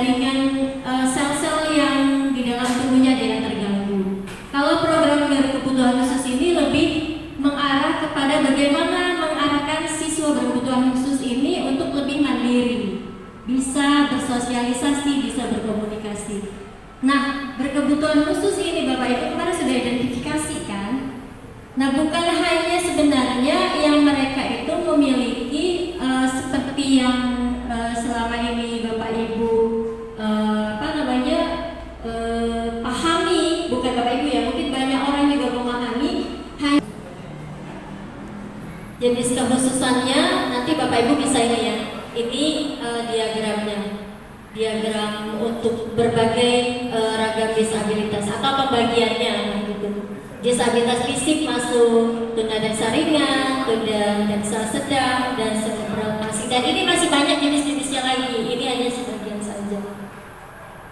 jaringan sel-sel yang di dalam tubuhnya tidak terganggu. Kalau program berkebutuhan khusus ini lebih mengarah kepada bagaimana mengarahkan siswa berkebutuhan khusus ini untuk lebih mandiri, bisa bersosialisasi, bisa berkomunikasi. Nah, berkebutuhan khusus ini Bapak Ibu kemarin sudah identifikasi kan? Nah, bukan hanya sebenarnya yang mereka itu memiliki seperti yang selama ini Bapak Ibu pahami, bukan Bapak Ibu ya, mungkin banyak orang juga memahami jenis kekhususannya. Nanti Bapak Ibu bisa ini ya, ini diagramnya, diagram untuk berbagai ragam disabilitas atau pembagiannya gitu. Disabilitas fisik masuk tunanetra ringan, tunanetra sedang, dan cerebral palsy. Dan ini masih banyak jenis-jenisnya lagi. Ini hanya sebagian saja.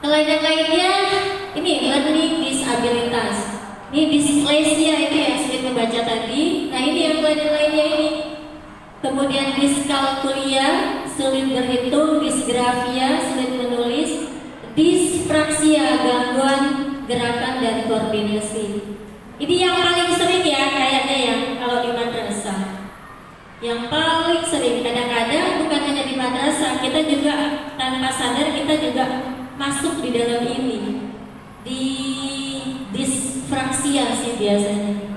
Kelainan-lainnya ini learning disabilitas. Ini dyslexia, itu yang sulit membaca tadi. Nah, ini yang kelainan-lainnya ini. Kemudian diskalkulia, sulit berhitung, disgrafia, sulit menulis, disfraksia, gangguan gerakan dan koordinasi. Ini yang paling sering ya kayaknya ya kalau di madrasah. Yang paling sering, kadang-kadang bukan hanya di madrasah, kita juga tanpa sadar kita juga masuk di dalam ini. Di disfraksia sih biasanya,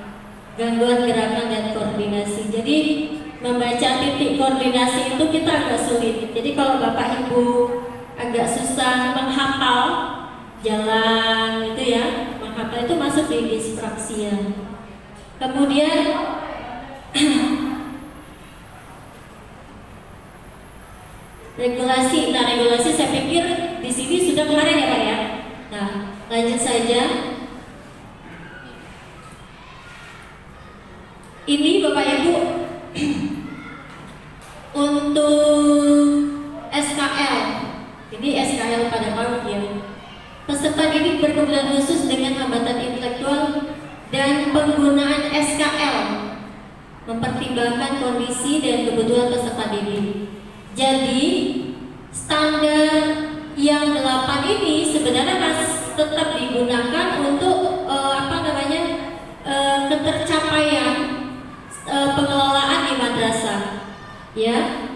gangguan gerakan dan koordinasi. Jadi membaca titik koordinasi itu kita agak sulit. Jadi kalau Bapak Ibu agak susah menghafal jalan itu ya, menghafal itu masuk di disfraksia. Kemudian regulasi. Nah, regulasi saya pikir di sini sudah kemarin ya Pak ya. Nah, lanjut saja. Ini Bapak Ibu untuk SKL. Ini SKL pada PAUD ya. Peserta didik berkebutuhan khusus dengan hambatan intelektual dan penggunaan SKL mempertimbangkan kondisi dan kebutuhan peserta didik. Jadi standar yang 8 ini sebenarnya masih tetap digunakan untuk ketercapaian pengelolaan di madrasah. Ya,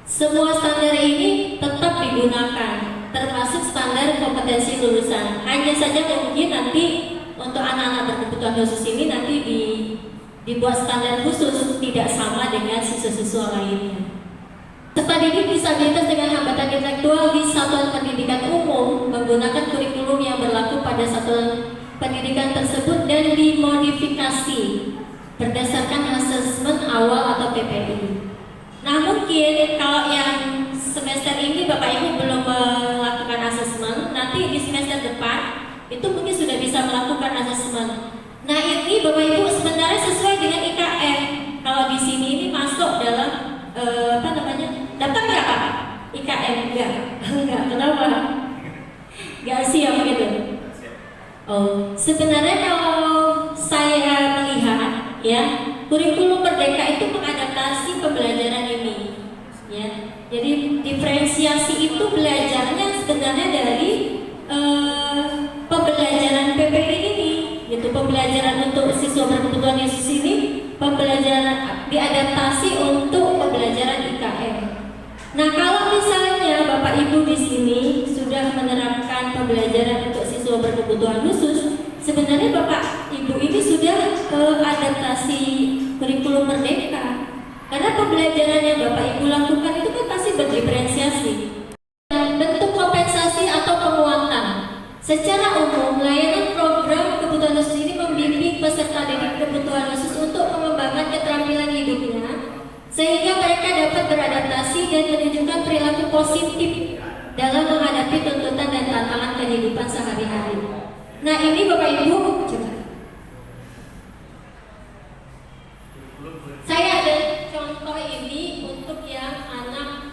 semua standar ini tetap digunakan, termasuk standar kompetensi lulusan. Hanya saja mungkin nanti untuk anak-anak berkebutuhan khusus ini nanti dibuat standar khusus, tidak sama dengan siswa-siswa lainnya. Peserta didik disabilitas dengan hambatan intelektual di satuan pendidikan umum menggunakan kurikulum yang berlaku pada satuan pendidikan tersebut dan dimodifikasi berdasarkan asesmen awal atau PPI. Nah, mungkin kalau yang semester ini Bapak Ibu belum melakukan asesmen, nanti di semester depan itu mungkin sudah bisa melakukan asesmen. Nah, ini Bapak Ibu sebenarnya sesuai dengan IKM. Kalau di sini ini masuk dalam daftar nggak Pak? IKM enggak. Kenapa? Nggak siap gitu. Oh, sebenarnya kalau saya melihat ya, kurikulum Merdeka itu mengadaptasi pembelajaran ini ya. Jadi diferensiasi itu belajarnya sebenarnya dari pembelajaran PPI ini gitu. Pembelajaran untuk siswa berkebutuhan khusus ini, pembelajaran diadaptasi untuk pembelajaran IKM. Nah, kalau misalnya Bapak Ibu di sini sudah menerapkan pembelajaran untuk siswa berkebutuhan khusus, sebenarnya Bapak Ibu ini sudah adaptasi kurikulum Merdeka. Karena pembelajaran yang Bapak Ibu lakukan itu kan pasti berdiferensiasi. Bentuk kompensasi atau penguatan. Secara umum, layanan program kebutuhan khusus ini membimbing peserta didik kebutuhan khusus untuk mengembangkan keterampilan hidupnya, sehingga mereka dapat beradaptasi dan menunjukkan perilaku positif dalam menghadapi tuntutan dan tantangan kehidupan sehari-hari. Nah, ini Bapak Ibu, coba. Saya ada contoh ini untuk yang anak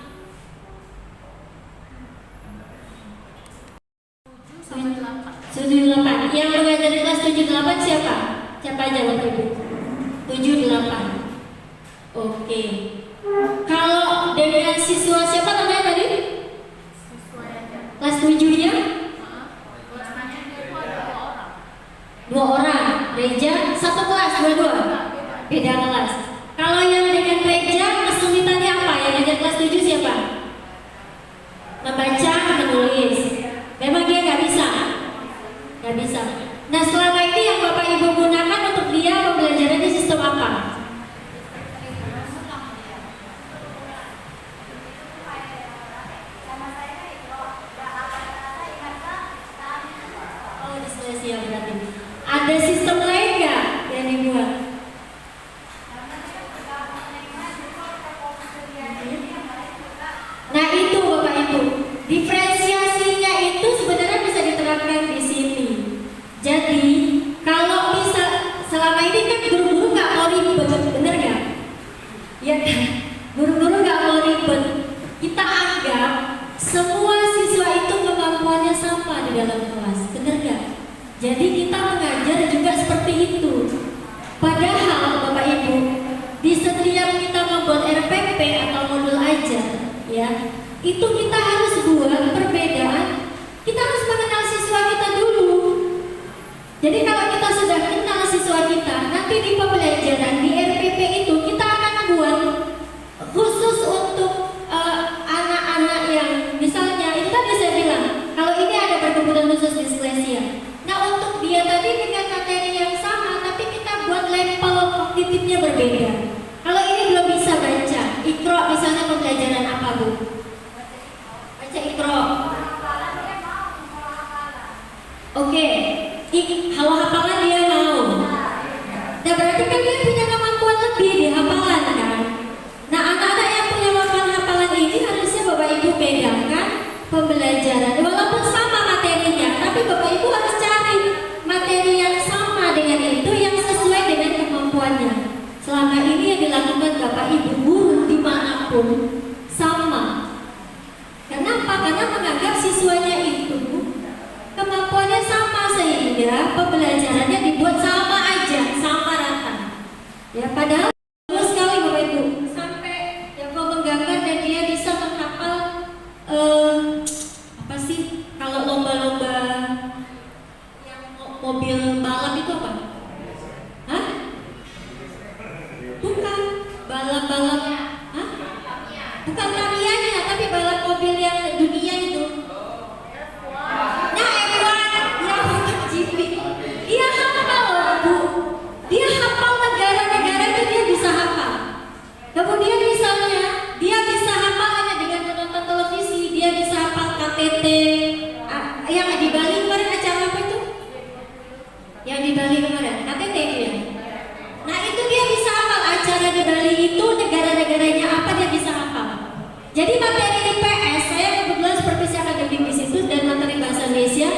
78. Yang mengajar di kelas 78 siapa? Siapa aja Bapak Ibu? 78. Oke. Kalau dengan siswa siapa namanya tadi? Kelas 12 Ada sistem lain nggak yang dibuat? Nah itu Bapak Ibu, diferensiasinya itu sebenarnya bisa diterapkan di sini. Jadi kalau bisa, selama ini kan guru-guru nggak mau ribet, bener nggak? Ya kan, guru-guru nggak mau ribet. Kita anggap semua siswa itu kemampuannya sama di dalam kelas, bener nggak? Jadi kita mengajar juga seperti itu. Padahal Bapak Ibu, di setiap kita membuat RPP atau modul ajar, ya, itu kita harus buat perbedaan. Kita harus mengenal siswa kita dulu. Jadi kalau kita sudah kenal siswa kita, nanti di pembelajaran di RPP itu kita akan buat khusus untuk anak-anak yang misalnya itu tadi saya bilang, kalau ini ada berkebutuhan khusus disleksia. Nah untuk dia tadi dengan materi yang sama, tapi kita buat level kognitifnya berbeda. Kalau ini belum bisa baca, Iqra misalnya pembelajaran apa Bu? Baca Iqra. Oke, kalau hafalan dia mau. Nah berarti kan dia punya kemampuan lebih di hafalan kan. Nah anak-anak yang punya hafalan ini harusnya Bapak Ibu pedangkan pembelajaran. Walaupun sama materinya, tapi Bapak Ibu harus cari materi yang sama dengan itu yang sesuai dengan kemampuannya. Selama ini yang dilakukan Bapak Ibu guru dimanapun sama. Kenapa? Karena menganggap siswanya itu kemampuannya sama sehingga pembelajarannya dibuat sama aja, sama rata. Ya padahal bagus sekali Bapak Ibu sampai yang mau menggambar dan dia bisa menghafal apa sih kalau lomba-lomba yang mobil balap itu apa? Hah? Bukan balap-balap, hah? Bukan Tamiya-nya, tapi balap mobil yang dunia itu. Nah F1, ya MotoGP. Dia hafal Bu. Dia hafal negara-negara itu dia bisa hafal. Kemudian misalnya dia bisa hafal hanya dengan menonton televisi, dia bisa hafal KTT. Yang di Bali kemarin acara apa itu? Yang di Bali kemarin KTT itu ya. Nah itu dia bisa hafal acara di Bali itu negara-negaranya apa dia bisa hafal. Jadi materi IPS saya kebetulan supervisi akademik di situ dan materi bahasa Indonesia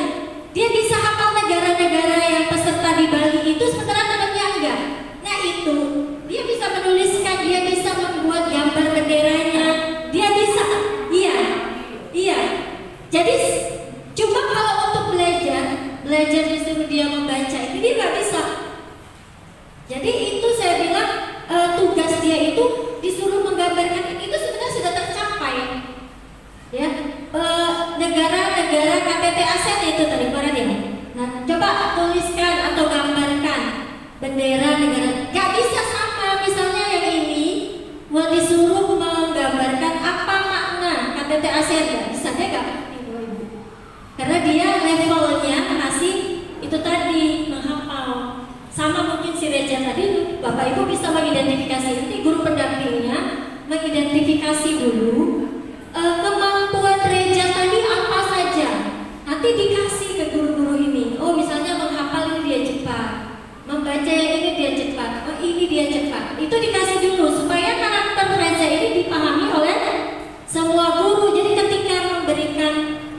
dia bisa hafal negara-negara yang peserta di Bali itu sementara temannya enggak. Nah itu dia bisa menuliskan, dia bisa membuat gambar benderanya, dia bisa, iya. Jadi cuma kalau untuk belajar disuruh dia membaca itu dia nggak bisa. Jadi itu saya bilang tugas dia itu disuruh menggambarkan itu sebenarnya sudah tercapai. Ya, negara-negara KTT ASEAN itu tadi kemarin ya. Nah, coba tuliskan atau gambarkan bendera negara. Gak bisa sama, misalnya yang ini mau disuruh menggambarkan apa makna KTT ASEAN, gak bisa, dia gak Ibu. Karena dia levelnya masih itu tadi menghafal. Sama mungkin si Reja tadi, Bapak Ibu bisa mengidentifikasi, nanti guru pendampingnya mengidentifikasi dulu kemampuan Reja tadi apa saja. Nanti dikasih ke guru-guru ini. Oh misalnya menghafal ini dia cepat, membaca yang ini dia cepat, oh ini dia cepat. Itu dikasih dulu supaya karakter Reja ini dipahami oleh semua guru. Jadi ketika memberikan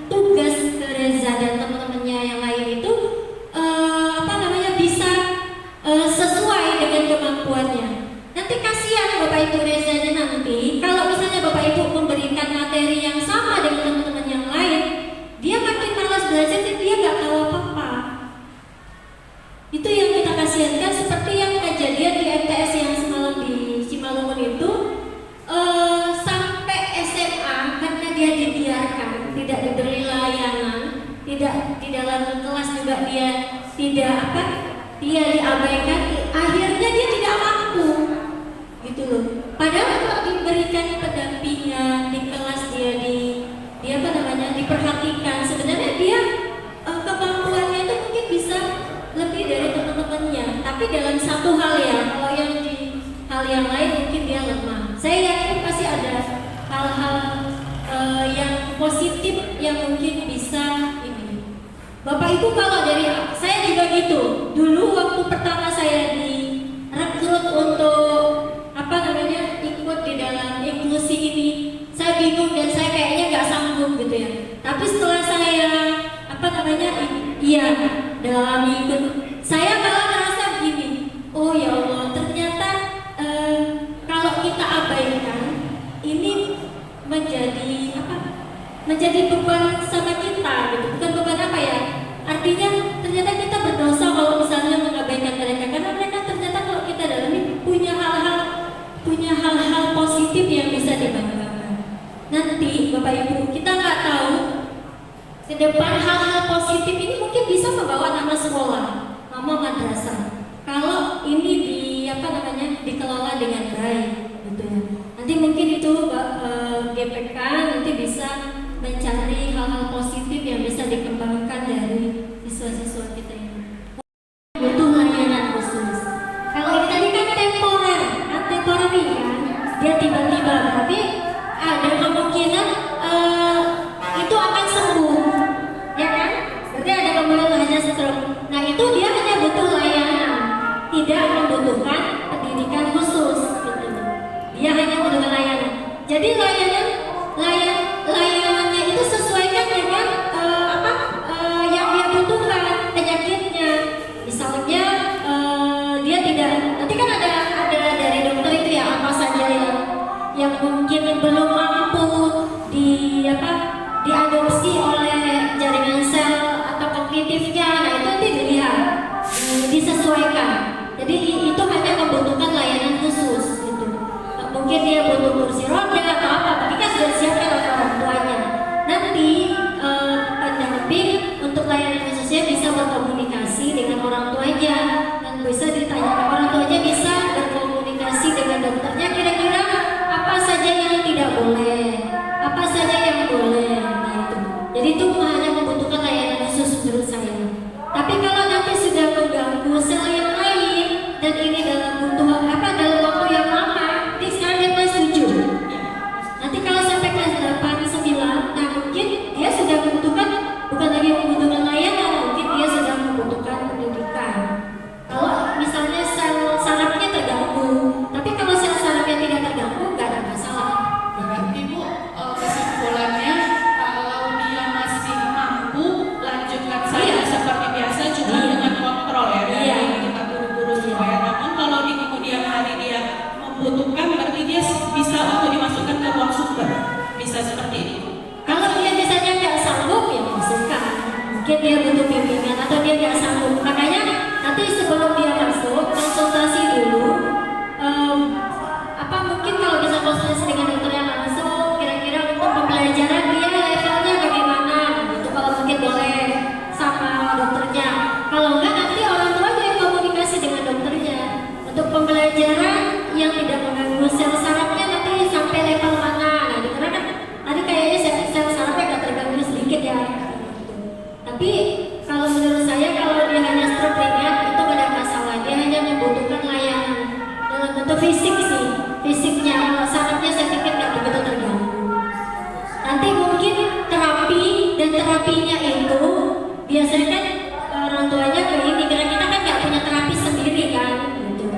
tugas ke Reza dan teman-temannya yang lain itu bisa sesuai dengan kemampuannya. Nanti kasihan Bapak Ibu Rezanya nanti kalau misalnya Bapak Ibu memberikan materi yang sama dengan teman-teman yang lain, dia makin malas belajar dan dia nggak tahu apa-apa. Itu yang kita kasihankan, seperti yang kejadian di MTS yang semalam di Cimalungun itu sampai SMA karena dia dibiarkan, tidak diberi layanan, tidak di dalam kelas juga dia dia diabaikan, akhirnya dia tidak mampu gitu loh. Padahal kalau diberikan pendampingan di kelas dia diperhatikan, sebenarnya dia kemampuannya itu mungkin bisa lebih dari teman-temannya. Tapi dalam satu hal ya, kalau yang di hal yang lain mungkin dia lemah. Saya yakin pasti ada hal-hal yang positif yang mungkin bisa ini. Bapak Ibu kalau dari saya juga gitu. Dulu waktu pertama saya direkrut untuk apa namanya ikut di dalam inklusi ini, saya bingung dan saya kayaknya nggak sanggup gitu ya. Tapi setelah saya apa namanya iya dalam ikut, saya malah merasa begini, oh ya Allah, ternyata kalau kita abaikan ini menjadi apa? Menjadi beban sama kita gitu. Bukan beban apa ya? Artinya ternyata kita berdosa kalau misalnya mengabaikan mereka, karena mereka ternyata kalau kita dalami punya hal-hal positif yang bisa dibanggakan. Nanti Bapak Ibu, kita nggak tahu ke depan hal-hal positif ini mungkin bisa membawa nama sekolah, nama madrasah. Kalau ini dikelola dengan baik, gitu ya. Nanti mungkin itu GPK nanti bisa mencari hal-hal positif yang bisa dikembangkan dari siswa-siswa kita ini. Butuh layanan khusus. Kalau ini tadi kan temporer kan, dia tiba-tiba, tapi ada kemungkinan itu akan sembuh, ya kan? Berarti ada kemungkinan hanya stroke. Nah itu dia hanya butuh layanan, tidak membutuhkan pendidikan khusus. Gitu. Dia hanya membutuhkan layanan. Jadi layanannya itu sesuaikan dengan yang dia butuhkan penyakitnya. Misalnya dia tidak, nanti kan ada dari dokter itu ya apa saja yang mungkin belum mampu diadopsi oleh jaringan sel atau kognitifnya. Nah itu nanti dilihat, disesuaikan. Jadi itu hanya membutuhkan layanan khusus gitu. Mungkin dia butuh kursi roda atau apa, tapi kan sudah disiapkan oleh orang tuanya. Nanti pendamping untuk layanan khususnya bisa berkomunikasi dengan orang tuanya dan bisa ditanyakan, orang tuanya bisa berkomunikasi dengan dokternya kira-kira apa saja yang tidak boleh, apa saja yang boleh. Nah itu. Jadi itu hanya membutuhkan layanan khusus menurut saya. Tapi kalau nanti sudah mengganggu sel yang lain dan ini dalam waktu yang lama, ini sekarang dia kelas 7. Nanti kalau sampai kelas 8, 9, nah mungkin dia sudah membutuhkan, bukan lagi membutuhkan layanan, mungkin dia sudah membutuhkan pendidikan. Kalau misalnya sel sarafnya terganggu, tapi kalau sel sarafnya tidak terganggu, nggak ada masalah. Berarti Bu, kesimpulannya kalau dia masih mampu lanjutkan saja seperti biasa, cuma dengan kontrol ya, dari kita buru-buru supaya. Namun kalau di kemudian hari dia membutuhkan, berarti dia bisa untuk dimasukkan ke ruang sumber, bisa seperti ini. Kalau dia misalnya nggak sanggup, ya masukkan. Mungkin dia butuh bimbingan atau dia nggak sanggup. Makanya nanti sebelum dia masuk konsultasi dulu. Mungkin kalau bisa konsultasi dengan dokternya langsung, kira-kira untuk pembelajaran dia levelnya bagaimana? Itu kalau mungkin boleh sama dokternya. Kalau enggak nanti orang tua aja yang komunikasi dengan dokternya. Untuk pembelajaran yang tidak mengganggu sel sarafnya nanti sampai level mana? Nah, karena kan tadi kayaknya sel sarafnya agak terganggu sedikit ya. Tapi kalau menurut saya kalau dia hanya stroke ringan itu tidak ada masalah. Dia hanya membutuhkan layanan dalam bentuk fisik sih. Fisiknya, kalau sarafnya saya pikir nggak begitu terganggu. Nanti mungkin terapi dan terapinya itu biasanya kan orang tuanya ke ini, karena kita kan nggak punya terapi sendiri kan, gitu.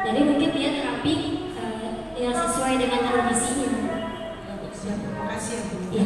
Jadi mungkin dia terapi yang sesuai dengan kondisinya. Terima kasih. Ya.